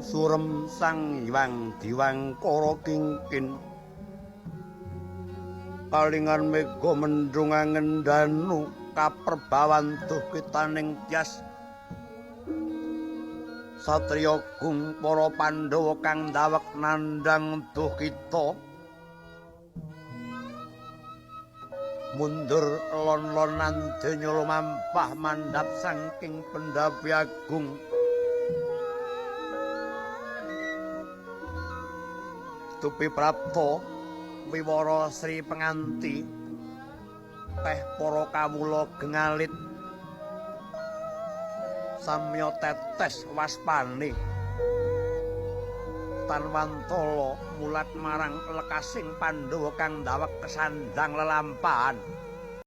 surem sang Hyang Diwangkara kingkin kalingan mega mendung angendanu kaperbawan duh kitaning tias satriya gung para Pandhawa kang ndawek nandhang duh kita mundur lon-lonan donya lumampah mandhap saking pendhapi agung tupi prapta wiwara Sri Penganti teh para kawula gengalit samya tetes waspane Tanwantala mulat marang lekasing Pandhawa kang ndawek kesandang lelampahan